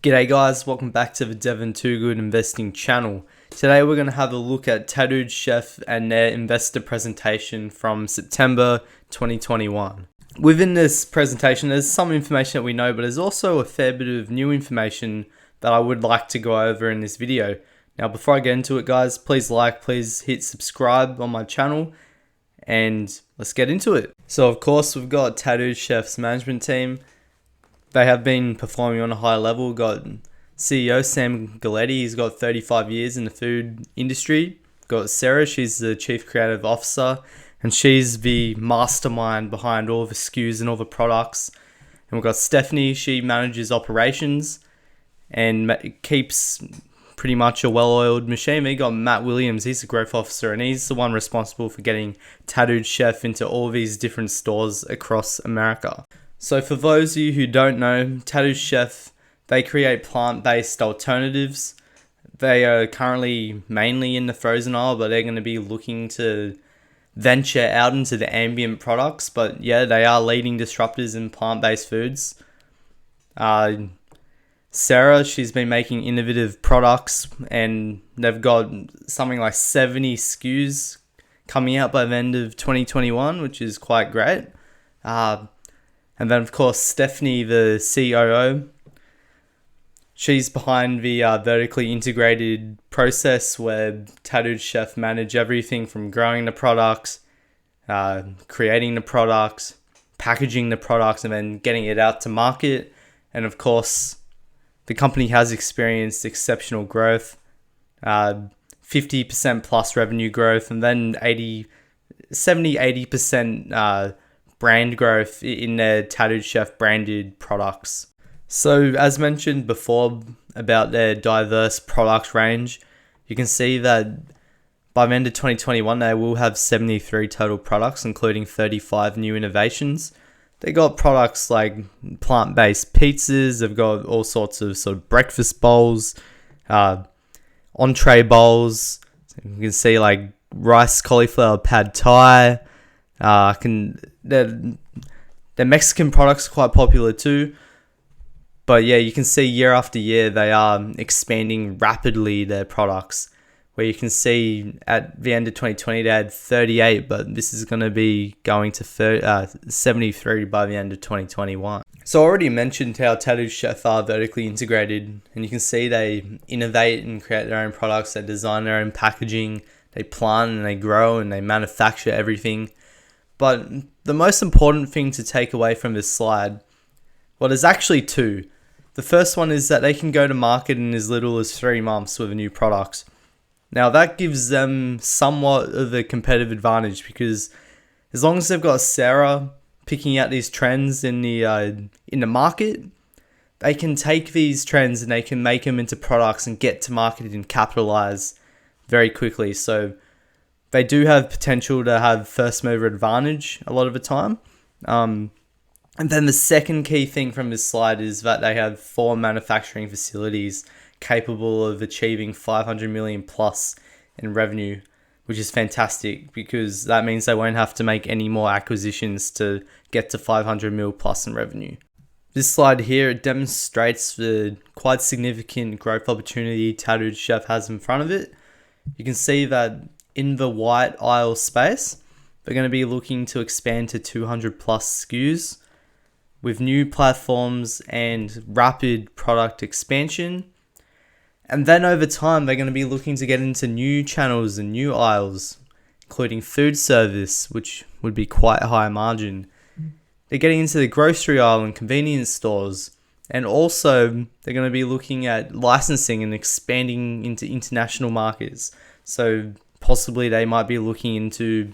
G'day guys, welcome back to the Devon Too Good Investing channel. Today we're going to have a look at Tattooed Chef and their investor presentation from September 2021. Within this presentation there's some information that we know, but there's also a fair bit of new information that I would like to go over in this video. Now before I get into it guys, please hit subscribe on my channel and let's get into it. So of course we've got Tattooed Chef's management team. They have been performing on a high level. We've got CEO Sam Galletti, he's got 35 years in the food industry. We've got Sarah, she's the Chief Creative Officer, and she's the mastermind behind all the SKUs and all the products. And we've got Stephanie, she manages operations and keeps pretty much a well-oiled machine. We got Matt Williams, he's the growth officer, and he's the one responsible for getting Tattooed Chef into all these different stores across America. So for those of you who don't know, Tattooed Chef, they create plant-based alternatives. They are currently mainly in the frozen aisle, but they're going to be looking to venture out into the ambient products. But yeah, they are leading disruptors in plant-based foods. Sarah, she's been making innovative products, and they've got something like 70 SKUs coming out by the end of 2021, which is quite great. And then, of course, Stephanie, the COO, she's behind the vertically integrated process where Tattooed Chef manage everything from growing the products, creating the products, packaging the products, and then getting it out to market. And, of course, the company has experienced exceptional growth, 50% plus revenue growth, and then 70-80% brand growth in their Tattooed Chef branded products. So as mentioned before about their diverse product range, you can see that by the end of 2021 they will have 73 total products, including 35 new innovations. They got products like plant-based pizzas, they've got all sorts of sort of breakfast bowls, entree bowls. So you can see like rice cauliflower pad thai. Their Mexican products are quite popular too. But yeah, you can see year after year they are expanding rapidly their products. Where you can see at the end of 2020 they had 38, but this is going to be going to 73 by the end of 2021. So I already mentioned how Tattooed Chef are vertically integrated, and you can see they innovate and create their own products, they design their own packaging, they plant and they grow and they manufacture everything. But the most important thing to take away from this slide, well, there's actually two. The first one is that they can go to market in as little as 3 months with a new product. Now that gives them somewhat of a competitive advantage, because as long as they've got Sarah picking out these trends in the market, they can take these trends and they can make them into products and get to market and capitalize very quickly. So they do have potential to have first mover advantage a lot of the time. And then the second key thing from this slide is that they have 4 manufacturing facilities capable of achieving 500 million plus in revenue, which is fantastic because that means they won't have to make any more acquisitions to get to 500 mil plus in revenue. This slide here, it demonstrates the quite significant growth opportunity Tattooed Chef has in front of it. You can see that in the white aisle space, they're going to be looking to expand to 200 plus SKUs with new platforms and rapid product expansion. And then over time, they're going to be looking to get into new channels and new aisles, including food service, which would be quite a high margin. They're getting into the grocery aisle and convenience stores. And also, they're going to be looking at licensing and expanding into international markets. So possibly they might be looking into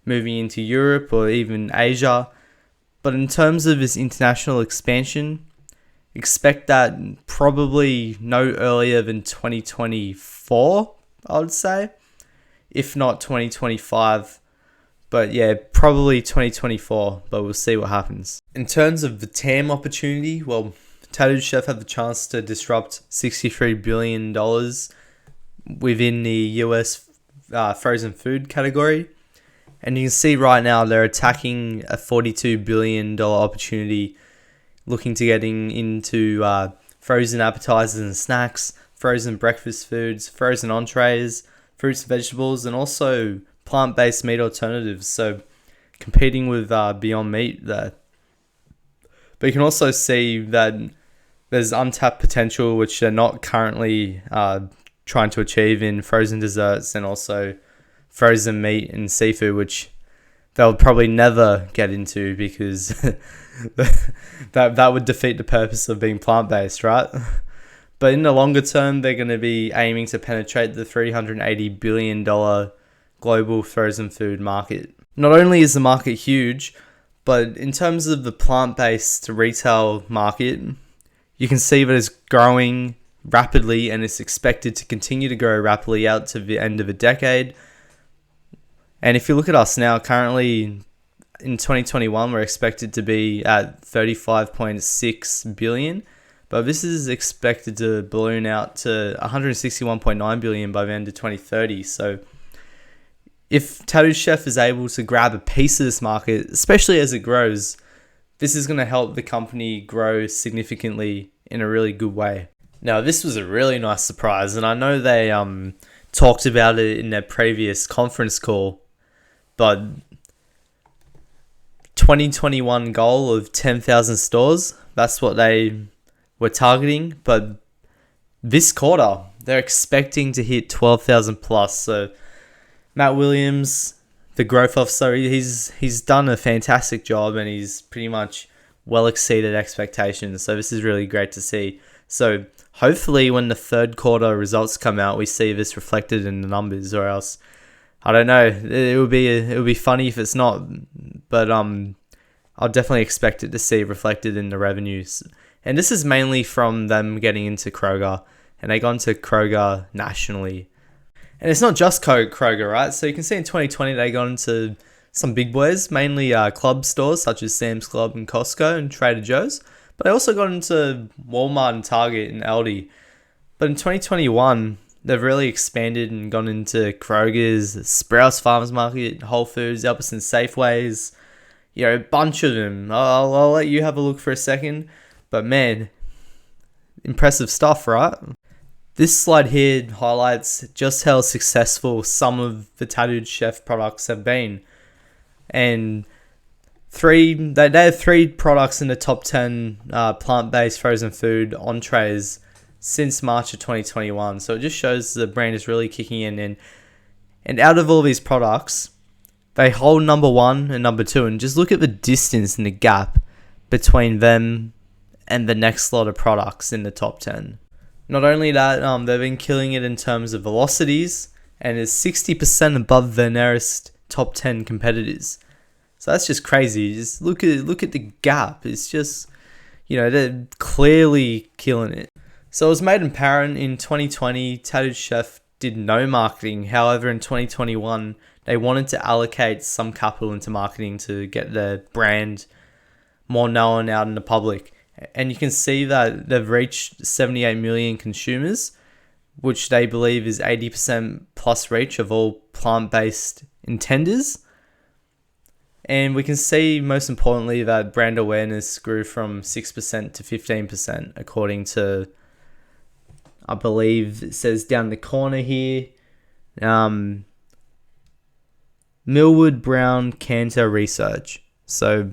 moving into Europe or even Asia. But in terms of this international expansion, expect that probably no earlier than 2024, I would say, if not 2025. But yeah, probably 2024, but we'll see what happens. In terms of the TAM opportunity, well, Tattooed Chef have the chance to disrupt $63 billion within the US frozen food category. And you can see right now they're attacking a $42 billion opportunity, looking to getting into frozen appetizers and snacks, frozen breakfast foods, frozen entrees, fruits and vegetables, and also plant-based meat alternatives. So competing with Beyond Meat there. But you can also see that there's untapped potential which they're not currently trying to achieve in frozen desserts and also frozen meat and seafood, which they'll probably never get into because that would defeat the purpose of being plant-based, right? But in the longer term, they're going to be aiming to penetrate the $380 billion global frozen food market. Not only is the market huge, but in terms of the plant-based retail market, you can see that it's growing rapidly and it's expected to continue to grow rapidly out to the end of the decade. And if you look at us now, currently in 2021, we're expected to be at 35.6 billion, but this is expected to balloon out to 161.9 billion by the end of 2030. So if Tattooed Chef is able to grab a piece of this market, especially as it grows, this is going to help the company grow significantly in a really good way. Now, this was a really nice surprise, and I know they talked about it in their previous conference call, but 2021 goal of 10,000 stores, that's what they were targeting, but this quarter, they're expecting to hit 12,000 plus. So Matt Williams, the growth officer, he's done a fantastic job and he's pretty much well exceeded expectations. So this is really great to see. So hopefully when the third quarter results come out, we see this reflected in the numbers, or else I don't know. It would be funny if it's not, but I'll definitely expect it to see reflected in the revenues. And this is mainly from them getting into Kroger, and they got into Kroger nationally. And it's not just Kroger, right? So you can see in 2020 they got into some big boys, mainly club stores such as Sam's Club and Costco and Trader Joe's. But they also got into Walmart and Target and Aldi. But in 2021, they've really expanded and gone into Kroger's, Sprouts Farmers Market, Whole Foods, Albertsons Safeways, a bunch of them. I'll let you have a look for a second. But man, impressive stuff, right? This slide here highlights just how successful some of the Tattooed Chef products have been. And they have 3 products in the top 10 plant-based frozen food entrees since March of 2021. So it just shows the brand is really kicking in. And out of all these products, they hold number 1 and number 2. And just look at the distance and the gap between them and the next lot of products in the top 10. Not only that, they've been killing it in terms of velocities and is 60% above their nearest top 10 competitors. So that's just crazy. Just look at the gap. It's just, they're clearly killing it. So it was made apparent in 2020, Tattooed Chef did no marketing. However, in 2021, they wanted to allocate some capital into marketing to get their brand more known out in the public. And you can see that they've reached 78 million consumers, which they believe is 80% plus reach of all plant-based intenders. And we can see, most importantly, that brand awareness grew from 6% to 15%, according to, I believe it says down the corner here, Millward Brown Cantor Research. So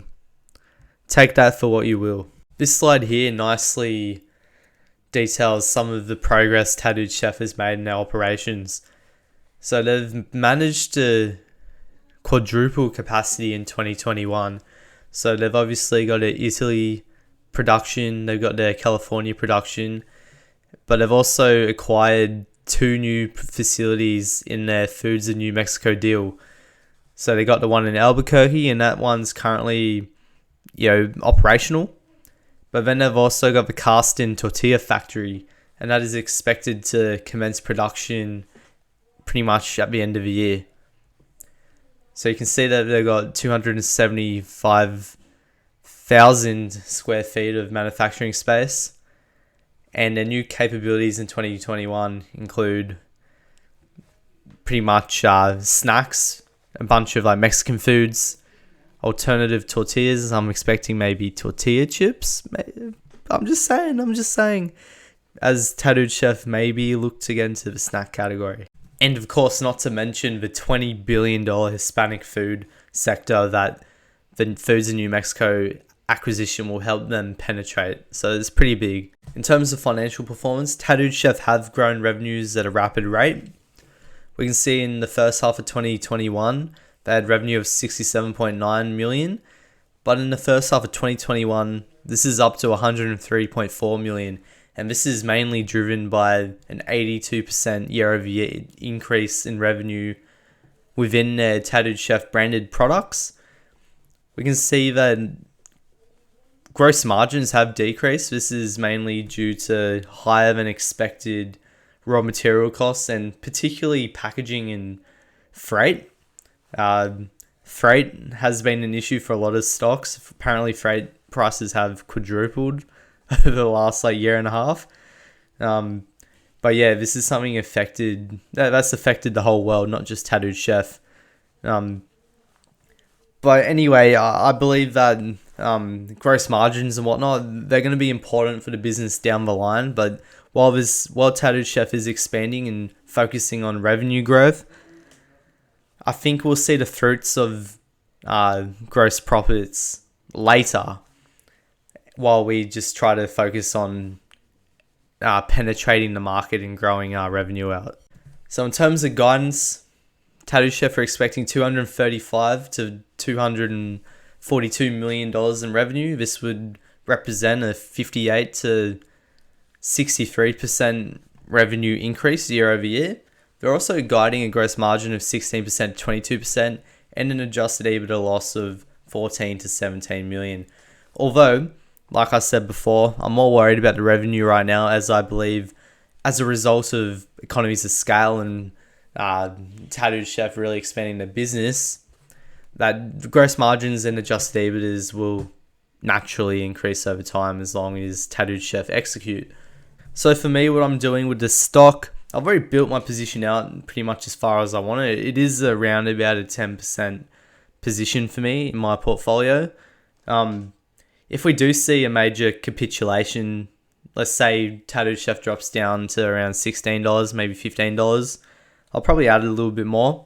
take that for what you will. This slide here nicely details some of the progress Tattooed Chef has made in their operations. So they've managed to quadruple capacity in 2021. So they've obviously got their Italy production, they've got their California production, but they've also acquired 2 new facilities in their Foods in New Mexico deal. So they got the one in Albuquerque, and that one's currently, operational. But then they've also got the cast-in tortilla factory, and that is expected to commence production pretty much at the end of the year. So you can see that they've got 275,000 square feet of manufacturing space, and their new capabilities in 2021 include pretty much snacks, a bunch of Mexican foods, alternative tortillas. I'm expecting maybe tortilla chips, I'm just saying. As Tattooed Chef maybe look to get into the snack category. And of course, not to mention the $20 billion Hispanic food sector that the Foods in New Mexico acquisition will help them penetrate. So it's pretty big. In terms of financial performance, Tattooed Chef have grown revenues at a rapid rate. We can see in the first half of 2021, they had revenue of $67.9 million. But in the first half of 2021, this is up to $103.4 million. And this is mainly driven by an 82% year-over-year increase in revenue within their Tattooed Chef branded products. We can see that gross margins have decreased. This is mainly due to higher than expected raw material costs and particularly packaging and freight. Freight has been an issue for a lot of stocks. Apparently, freight prices have quadrupled over the last year and a half. But yeah, this is something that's affected the whole world, not just Tattooed Chef. But anyway, I believe that gross margins and whatnot, they're going to be important for the business down the line. But while Tattooed Chef is expanding and focusing on revenue growth, I think we'll see the fruits of gross profits later, while we just try to focus on penetrating the market and growing our revenue out. So in terms of guidance, Tattooed Chef are expecting $235 to $242 million in revenue. This would represent a 58 to 63% revenue increase year over year. They're also guiding a gross margin of 16% to 22% and an adjusted EBITDA loss of 14 to 17 million. Although, like I said before, I'm more worried about the revenue right now, as I believe as a result of economies of scale and Tattooed Chef really expanding their business, that the gross margins and adjusted EBITDAs will naturally increase over time as long as Tattooed Chef execute. So for me, what I'm doing with the stock, I've already built my position out pretty much as far as I want it. It is around about a 10% position for me in my portfolio. If we do see a major capitulation, let's say Tattooed Chef drops down to around $16, maybe $15, I'll probably add a little bit more.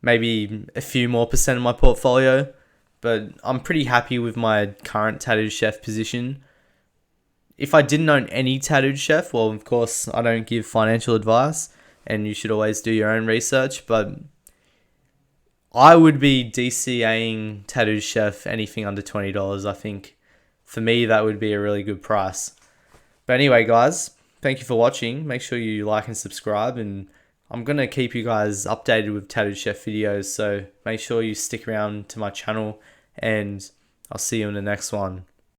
Maybe a few more percent of my portfolio. But I'm pretty happy with my current Tattooed Chef position. If I didn't own any Tattooed Chef, well, of course, I don't give financial advice, and you should always do your own research, but I would be DCAing Tattooed Chef anything under $20. I think for me, that would be a really good price. But anyway, guys, thank you for watching. Make sure you like and subscribe, and I'm going to keep you guys updated with Tattooed Chef videos, so make sure you stick around to my channel, and I'll see you in the next one.